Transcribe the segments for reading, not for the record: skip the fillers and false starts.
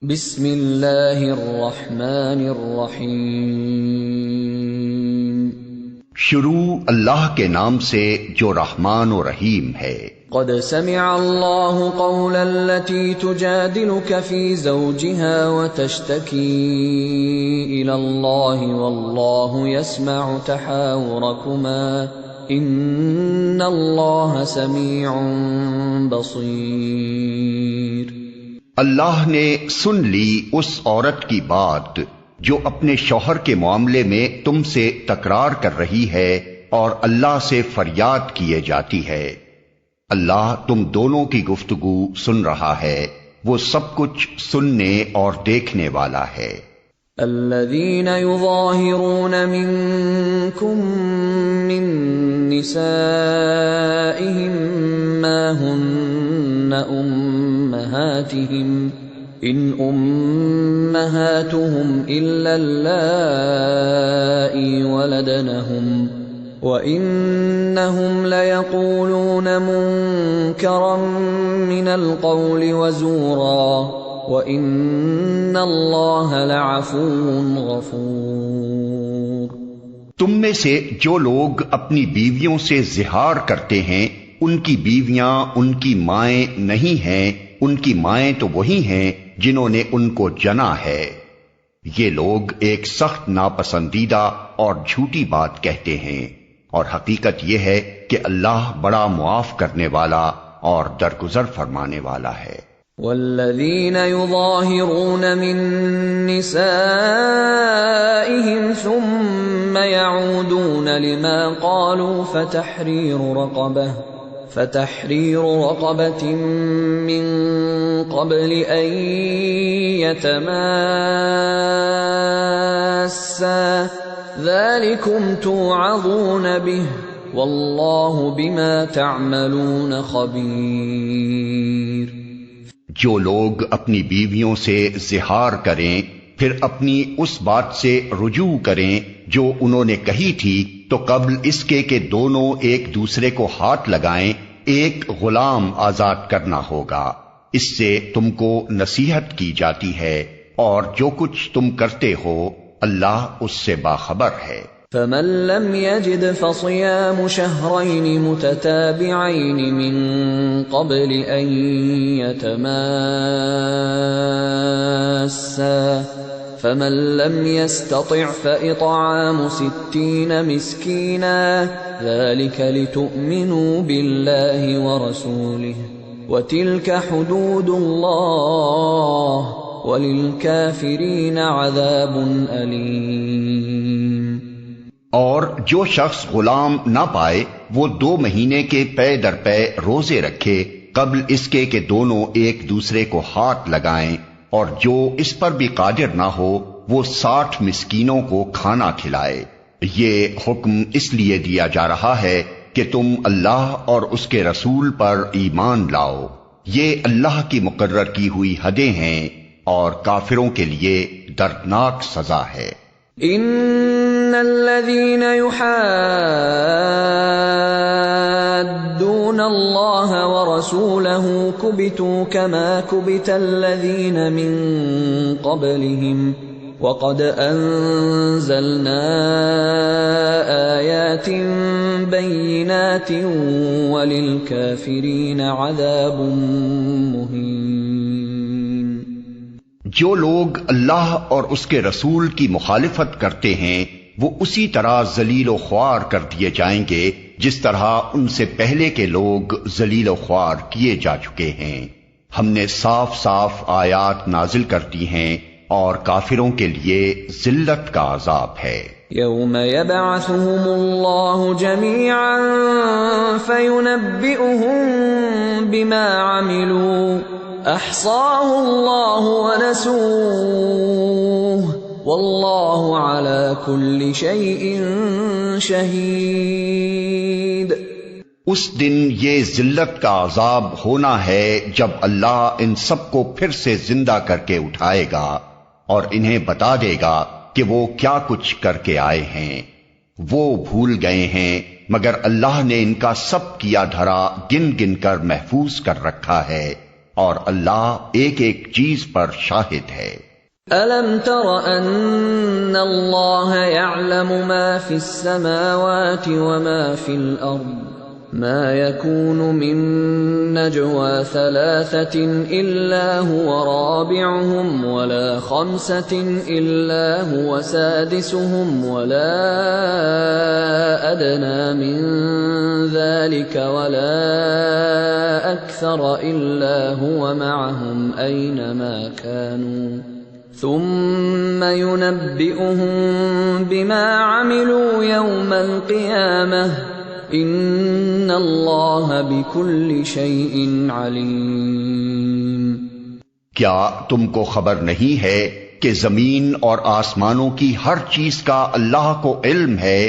بسم اللہ الرحمن الرحیم۔ شروع اللہ کے نام سے جو رحمان و رحیم ہے۔ قد سمع اللہ قول التي تجادلك في زوجها وتشتكي إلى الله والله يسمع تحاوركما إن الله سميع بصير۔ اللہ نے سن لی اس عورت کی بات جو اپنے شوہر کے معاملے میں تم سے تکرار کر رہی ہے اور اللہ سے فریاد کیے جاتی ہے۔ اللہ تم دونوں کی گفتگو سن رہا ہے، وہ سب کچھ سننے اور دیکھنے والا ہے۔ الذين يظاهرون منكم من نسائهم ما هن أمهاتهم إن أمهاتهم إلا اللائي ولدنهم وَإِنَّهُمْ لَيَقُولُونَ مُنكَرًا مِنَ الْقَوْلِ وَزُورًا وَإِنَّ اللَّهَ لَعَفُوٌّ غَفُورٌ۔ تم میں سے جو لوگ اپنی بیویوں سے زہار کرتے ہیں ان کی بیویاں ان کی مائیں نہیں ہیں، ان کی مائیں تو وہی ہیں جنہوں نے ان کو جنا ہے۔ یہ لوگ ایک سخت ناپسندیدہ اور جھوٹی بات کہتے ہیں، اور حقیقت یہ ہے کہ اللہ بڑا معاف کرنے والا اور درگزر فرمانے والا ہے۔ والذین یظاہرون من نسائهم ثم يعودون لما قالوا فتحرير رقبة من قبل أن يتماسا ذلكم توعظون به واللہ بما تعملون خبیر۔ جو لوگ اپنی بیویوں سے زہار کریں پھر اپنی اس بات سے رجوع کریں جو انہوں نے کہی تھی تو قبل اس کے کہ دونوں ایک دوسرے کو ہاتھ لگائیں ایک غلام آزاد کرنا ہوگا، اس سے تم کو نصیحت کی جاتی ہے، اور جو کچھ تم کرتے ہو اللہ اس سے باخبر ہے۔ فمن لم يجد فصيام شهرين متتابعين من قبل أن يتماسا فمن لم يستطع فإطعام 60 مسكينا ذلك لتؤمنوا بالله ورسوله وتلك حدود الله وَلِلْكَافِرِينَ عَذَابٌ أَلِيمٌ۔ اور جو شخص غلام نہ پائے وہ 2 مہینے کے پے در پے روزے رکھے قبل اس کے کہ دونوں ایک دوسرے کو ہاتھ لگائیں، اور جو اس پر بھی قادر نہ ہو وہ 60 مسکینوں کو کھانا کھلائے۔ یہ حکم اس لیے دیا جا رہا ہے کہ تم اللہ اور اس کے رسول پر ایمان لاؤ۔ یہ اللہ کی مقرر کی ہوئی حدیں ہیں اور کافروں کے لیے دردناک سزا ہے۔ ان الذين يحادون الله ورسوله كبتوا كما كبت الذين من قبلهم وقد انزلنا آيات بينات وللكافرين عذاب مهين۔ جو لوگ اللہ اور اس کے رسول کی مخالفت کرتے ہیں وہ اسی طرح ذلیل و خوار کر دیے جائیں گے جس طرح ان سے پہلے کے لوگ ذلیل و خوار کیے جا چکے ہیں۔ ہم نے صاف صاف آیات نازل کر دی ہیں اور کافروں کے لیے ذلت کا عذاب ہے۔ یوم یبعثهم اللہ جميعا فینبئهم بما عملوا احصاہ اللہ ونسوہ واللہ علی کل شیء شہید۔ اس دن یہ ذلت کا عذاب ہونا ہے جب اللہ ان سب کو پھر سے زندہ کر کے اٹھائے گا اور انہیں بتا دے گا کہ وہ کیا کچھ کر کے آئے ہیں۔ وہ بھول گئے ہیں مگر اللہ نے ان کا سب کیا دھرا گن گن کر محفوظ کر رکھا ہے، اور اللہ ایک ایک چیز پر شاہد ہے۔ أَلَمْ تَرَ أَنَّ اللَّهَ يَعْلَمُ مَا فِي السَّمَاوَاتِ وَمَا فِي الْأَرْضِ مَا يَكُونُ مِن نَّجْوَىٰ ثَلَاثَةٍ إِلَّا هُوَ رَابِعُهُمْ وَلَا خَمْسَةٍ إِلَّا هُوَ سَادِسُهُمْ وَلَا أَدْنَىٰ مِن ذَٰلِكَ وَلَا أَكْثَرَ إِلَّا هُوَ مَعَهُمْ أَيْنَمَا كَانُوا ثُمَّ يُنَبِّئُهُم بِمَا عَمِلُوا يَوْمَ الْقِيَامَةِ إِنَّ اللَّهَ بِكُلِّ شَيْءٍ عَلِيمٌ۔ کیا تم کو خبر نہیں ہے کہ زمین اور آسمانوں کی ہر چیز کا اللہ کو علم ہے؟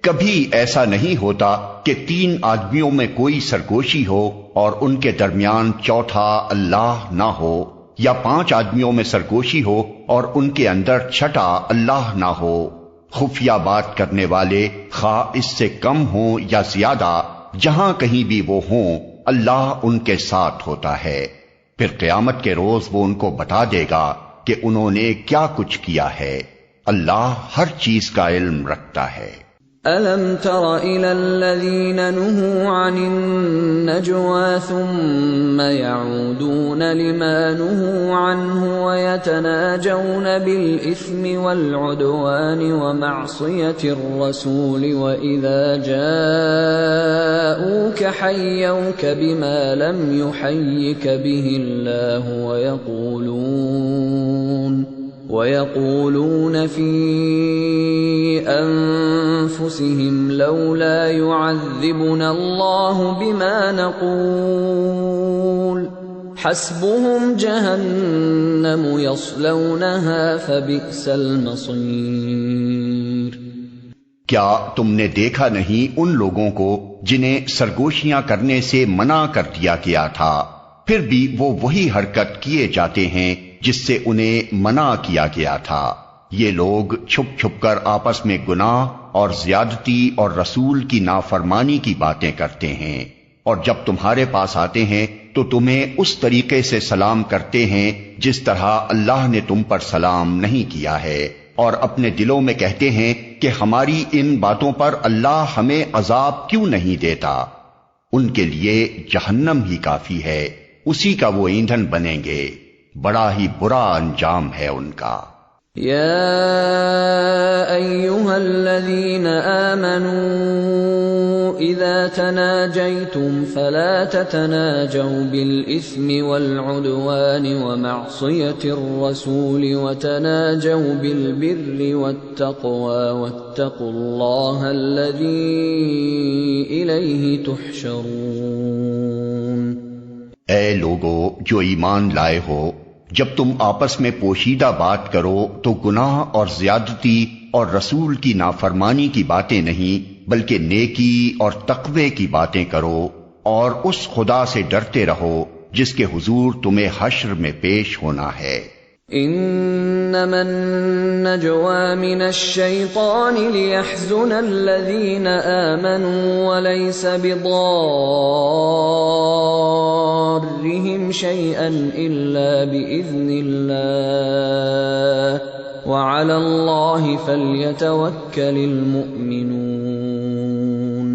کبھی ایسا نہیں ہوتا کہ 3 آدمیوں میں کوئی سرگوشی ہو اور ان کے درمیان چوتھا اللہ نہ ہو، یا 5 آدمیوں میں سرگوشی ہو اور ان کے اندر چھٹا اللہ نہ ہو۔ خفیہ بات کرنے والے خواہ اس سے کم ہوں یا زیادہ، جہاں کہیں بھی وہ ہوں، اللہ ان کے ساتھ ہوتا ہے۔ پھر قیامت کے روز وہ ان کو بتا دے گا کہ انہوں نے کیا کچھ کیا ہے۔ اللہ ہر چیز کا علم رکھتا ہے۔ أَلَمْ تَرَ إِلَى الَّذِينَ نُهُوا عَنِ النَّجْوَىٰ ثُمَّ يَعُودُونَ لِمَا نُهُوا عَنْهُ وَيَتَنَاجَوْنَ بِالْإِثْمِ وَالْعُدْوَانِ وَمَعْصِيَةِ الرَّسُولِ وَإِذَا جَاءُوكَ حَيَّوْكَ بِمَا لَمْ يُحَيِّكَ بِهِ اللَّهُ وَيَقُولُونَ فِي أَنفُسِهِمْ لَوْلَا يُعَذِّبُنَا اللَّهُ بِمَا نَقُولُ حَسْبُهُمْ جَهَنَّمُ يَصْلَوْنَهَا فَبِئْسَ الْمَصِيرُ۔ کیا تم نے دیکھا نہیں ان لوگوں کو جنہیں سرگوشیاں کرنے سے منع کر دیا گیا تھا، پھر بھی وہ وہی حرکت کیے جاتے ہیں جس سے انہیں منع کیا گیا تھا۔ یہ لوگ چھپ چھپ کر آپس میں گناہ اور زیادتی اور رسول کی نافرمانی کی باتیں کرتے ہیں، اور جب تمہارے پاس آتے ہیں تو تمہیں اس طریقے سے سلام کرتے ہیں جس طرح اللہ نے تم پر سلام نہیں کیا ہے، اور اپنے دلوں میں کہتے ہیں کہ ہماری ان باتوں پر اللہ ہمیں عذاب کیوں نہیں دیتا۔ ان کے لیے جہنم ہی کافی ہے، اسی کا وہ ایندھن بنیں گے، بڑا ہی برا انجام ہے ان کا۔ یا ایھا الذین آمنوا اذا تناجیتم فلا تتناجوا بالاثم والعدوان ومعصیة الرسول وتناجوا بالبر والتقوى واتقوا اللہ الذی الیہ تحشرون۔ اے لوگو جو ایمان لائے ہو، جب تم آپس میں پوشیدہ بات کرو تو گناہ اور زیادتی اور رسول کی نافرمانی کی باتیں نہیں بلکہ نیکی اور تقوی کی باتیں کرو، اور اس خدا سے ڈرتے رہو جس کے حضور تمہیں حشر میں پیش ہونا ہے۔ انما النجوى من الشيطان ليحزن الذين آمنوا وليس بضارهم شيئا إلا بإذن الله وعلى الله فليتوكل المؤمنون۔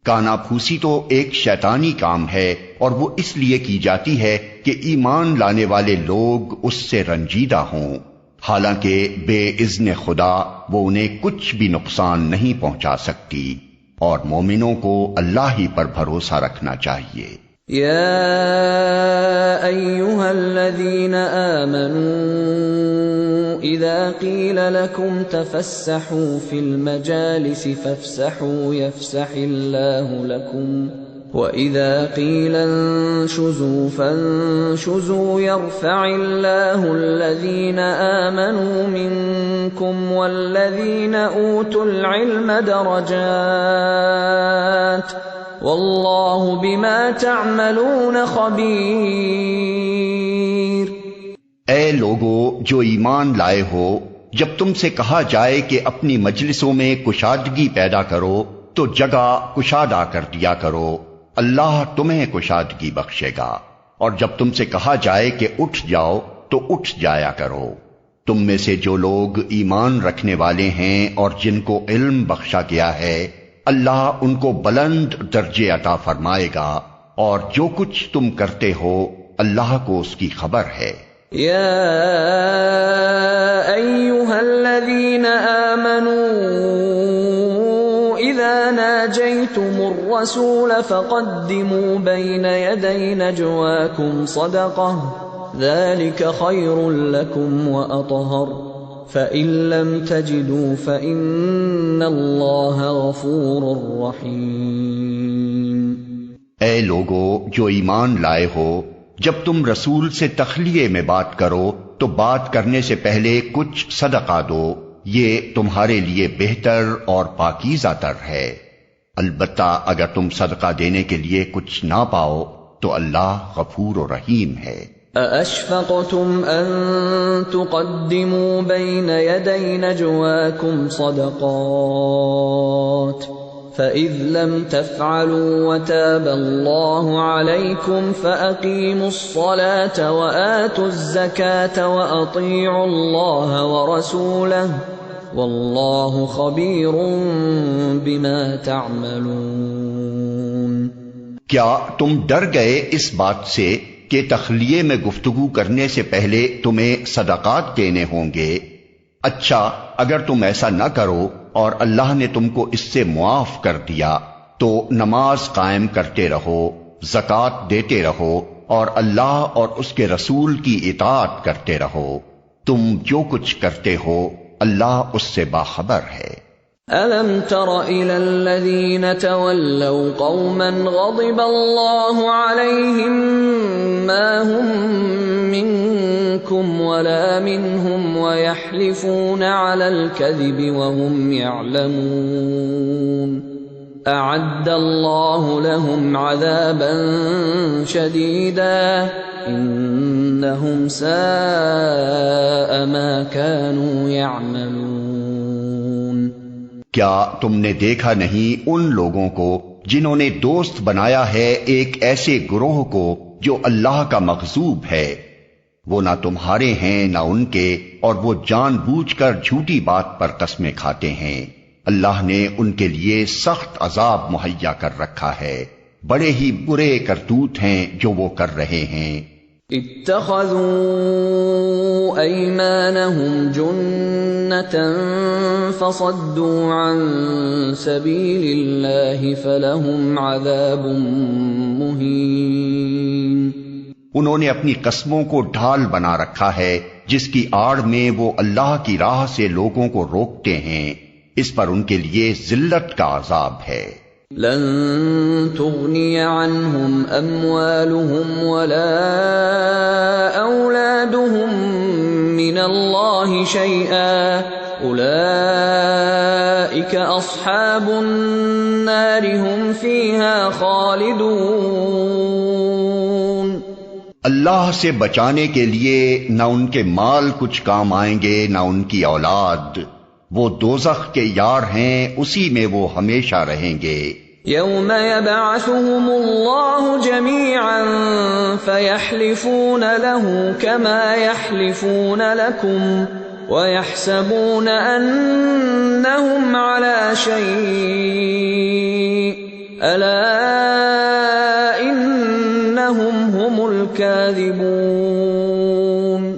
کانا پھوسی تو ایک شیطانی کام ہے، اور وہ اس لیے کی جاتی ہے کہ ایمان لانے والے لوگ اس سے رنجیدہ ہوں، حالانکہ بے اذن خدا وہ انہیں کچھ بھی نقصان نہیں پہنچا سکتی، اور مومنوں کو اللہ ہی پر بھروسہ رکھنا چاہیے۔ یا ایھا الذین آمنوا اذا قیل لکم تفسحوا فی المجالس فافسحوا یفسح اللہ لکم وَإِذَا قِيلَ انشُزُوا فَانشُزُوا يَرْفَعِ اللَّهُ الَّذِينَ آمَنُوا مِنكُمْ وَالَّذِينَ أُوتُوا الْعِلْمَ دَرَجَاتٍ وَاللَّهُ بِمَا تَعْمَلُونَ خَبِيرٌ۔ اے لوگو جو ایمان لائے ہو، جب تم سے کہا جائے کہ اپنی مجلسوں میں کشادگی پیدا کرو تو جگہ کشادہ کر دیا کرو، اللہ تمہیں کشادگی بخشے گا، اور جب تم سے کہا جائے کہ اٹھ جاؤ تو اٹھ جایا کرو۔ تم میں سے جو لوگ ایمان رکھنے والے ہیں اور جن کو علم بخشا گیا ہے، اللہ ان کو بلند درجے عطا فرمائے گا، اور جو کچھ تم کرتے ہو اللہ کو اس کی خبر ہے۔ یا ایھا الذین آمنوا اذا ناجیتم الرسول فقدموا بین یدی نجواکم صدقہ ذلك خیر لکم واطہر فَإِن لَّمْ تَجِدُوا فَإِنَّ اللَّهَ غَفُورٌ رَّحِيمٌ۔ اے لوگو جو ایمان لائے ہو، جب تم رسول سے تخلیے میں بات کرو تو بات کرنے سے پہلے کچھ صدقہ دو، یہ تمہارے لیے بہتر اور پاکیزہ تر ہے۔ البتہ اگر تم صدقہ دینے کے لیے کچھ نہ پاؤ تو اللہ غفور و رحیم ہے۔ أَأَشْفَقْتُمْ أَن تُقَدِّمُوا بَيْنَ يَدَيْ نَجْوَاكُمْ صَدَقَاتٍ فَإِذْ لَمْ تَفْعَلُوا وَتَابَ اللَّهُ عَلَيْكُمْ فَأَقِيمُوا الصَّلَاةَ وَآتُوا الزَّكَاةَ وَأَطِيعُوا اللَّهَ وَرَسُولَهُ وَاللَّهُ خَبِيرٌ بِمَا تَعْمَلُونَ۔ کیا تم ڈر گئے اس بات سے کہ تخلیے میں گفتگو کرنے سے پہلے تمہیں صدقات دینے ہوں گے؟ اچھا، اگر تم ایسا نہ کرو اور اللہ نے تم کو اس سے معاف کر دیا تو نماز قائم کرتے رہو، زکوٰۃ دیتے رہو، اور اللہ اور اس کے رسول کی اطاعت کرتے رہو۔ تم جو کچھ کرتے ہو اللہ اس سے باخبر ہے۔ أَلَمْ تَرَ إِلَى الَّذِينَ تَوَلَّوْا قَوْمًا غَضِبَ اللَّهُ عَلَيْهِمْ مَا هُمْ مِنكُمْ وَلَا مِنْهُمْ وَيَحْلِفُونَ عَلَى الْكَذِبِ وَهُمْ يَعْلَمُونَ أَعَدَّ اللَّهُ لَهُمْ عَذَابًا شَدِيدًا إِنَّهُمْ سَاءَ مَا كَانُوا يَعْمَلُونَ۔ کیا تم نے دیکھا نہیں ان لوگوں کو جنہوں نے دوست بنایا ہے ایک ایسے گروہ کو جو اللہ کا مغضوب ہے؟ وہ نہ تمہارے ہیں نہ ان کے، اور وہ جان بوجھ کر جھوٹی بات پر قسمیں کھاتے ہیں۔ اللہ نے ان کے لیے سخت عذاب مہیا کر رکھا ہے، بڑے ہی برے کرتوت ہیں جو وہ کر رہے ہیں۔ اتخذوا ایمانہم جنة فصدوا عن سبیل اللہ فلہم عذاب مہین۔ انہوں نے اپنی قسموں کو ڈھال بنا رکھا ہے جس کی آڑ میں وہ اللہ کی راہ سے لوگوں کو روکتے ہیں، اس پر ان کے لیے ذلت کا عذاب ہے۔ لن تغنی عنہم اموالہم ولا اولادہم من اللہ شیئا اولئک اصحاب النار ہم فیہا خالدون۔ اللہ سے بچانے کے لیے نہ ان کے مال کچھ کام آئیں گے نہ ان کی اولاد، وہ دوزخ کے یار ہیں، اسی میں وہ ہمیشہ رہیں گے۔ یوم یبعثہم اللہ جمیعا فیحلفون له کما یحلفون لکم ویحسبون انہم علی شیء الا انہم هم الکاذبون۔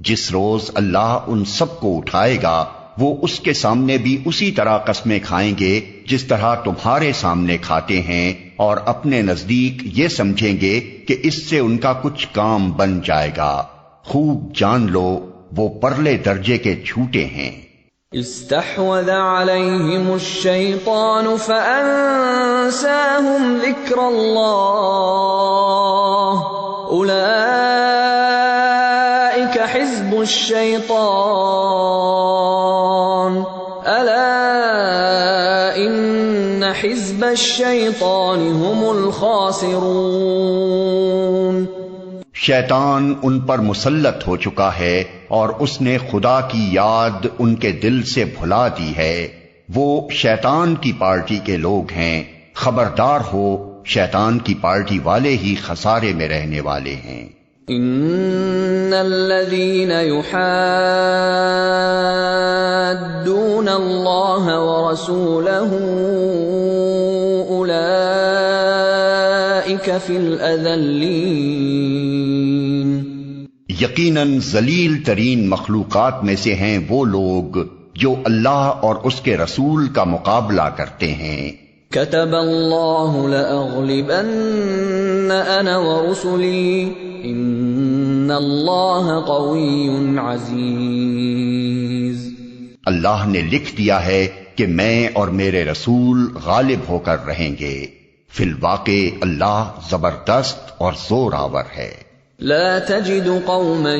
جس روز اللہ ان سب کو اٹھائے گا وہ اس کے سامنے بھی اسی طرح قسمیں کھائیں گے جس طرح تمہارے سامنے کھاتے ہیں، اور اپنے نزدیک یہ سمجھیں گے کہ اس سے ان کا کچھ کام بن جائے گا۔ خوب جان لو وہ پرلے درجے کے جھوٹے ہیں۔ استحوذ علیہم الشیطان فانساہم ذکر اللہ اولئک حزب الشیطان الا ان حزب الشیطان هم الخاسرون۔ شیطان ان پر مسلط ہو چکا ہے اور اس نے خدا کی یاد ان کے دل سے بھلا دی ہے، وہ شیطان کی پارٹی کے لوگ ہیں، خبردار ہو شیطان کی پارٹی والے ہی خسارے میں رہنے والے ہیں۔ ان الذين يحادون الله ورسوله اولئك في الاذلين، یقیناً ذلیل ترین مخلوقات میں سے ہیں وہ لوگ جو اللہ اور اس کے رسول کا مقابلہ کرتے ہیں۔ كتب الله لأغلبن أنا ورسلي ان اللہ قوی عزیز، اللہ نے لکھ دیا ہے کہ میں اور میرے رسول غالب ہو کر رہیں گے، فی الواقع اللہ زبردست اور زور آور ہے۔ لا تجد قوما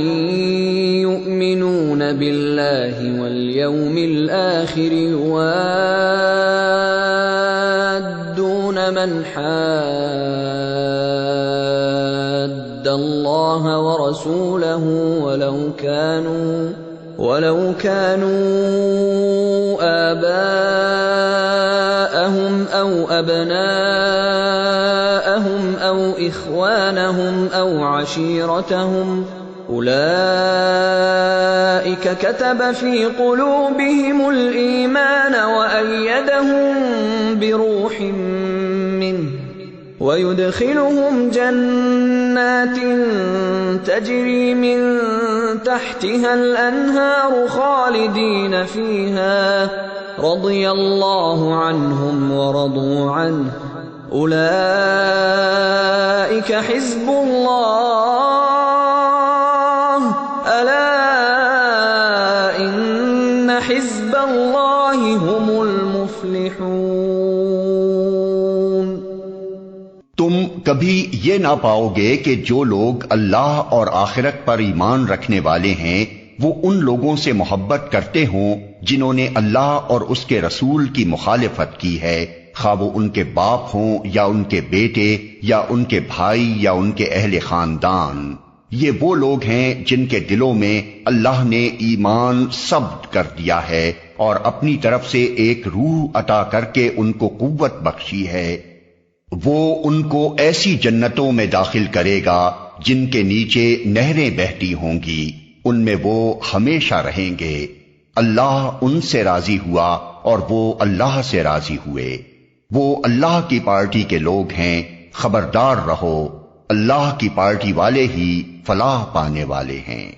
يؤمنون بالله واليوم الآخر يوادون من حاد الله ورسوله ولو كانوا آباءهم أو أبناءهم أو إخوانهم أو عشيرتهم أولئك كتب في قلوبهم الإيمان وأيدهم بروح منه ويدخلهم جنات تجري من تحتها الأنهار خالدين فيها رضي الله عنهم ورضوا عنه أولئك حزب الله ألا إن حزب الله هم المفلحون۔ تم کبھی یہ نہ پاؤ گے کہ جو لوگ اللہ اور آخرت پر ایمان رکھنے والے ہیں وہ ان لوگوں سے محبت کرتے ہوں جنہوں نے اللہ اور اس کے رسول کی مخالفت کی ہے، خواہ وہ ان کے باپ ہوں یا ان کے بیٹے یا ان کے بھائی یا ان کے اہل خاندان۔ یہ وہ لوگ ہیں جن کے دلوں میں اللہ نے ایمان ثبت کر دیا ہے اور اپنی طرف سے ایک روح عطا کر کے ان کو قوت بخشی ہے۔ وہ ان کو ایسی جنتوں میں داخل کرے گا جن کے نیچے نہریں بہتی ہوں گی، ان میں وہ ہمیشہ رہیں گے۔ اللہ ان سے راضی ہوا اور وہ اللہ سے راضی ہوئے۔ وہ اللہ کی پارٹی کے لوگ ہیں، خبردار رہو، اللہ کی پارٹی والے ہی فلاح پانے والے ہیں۔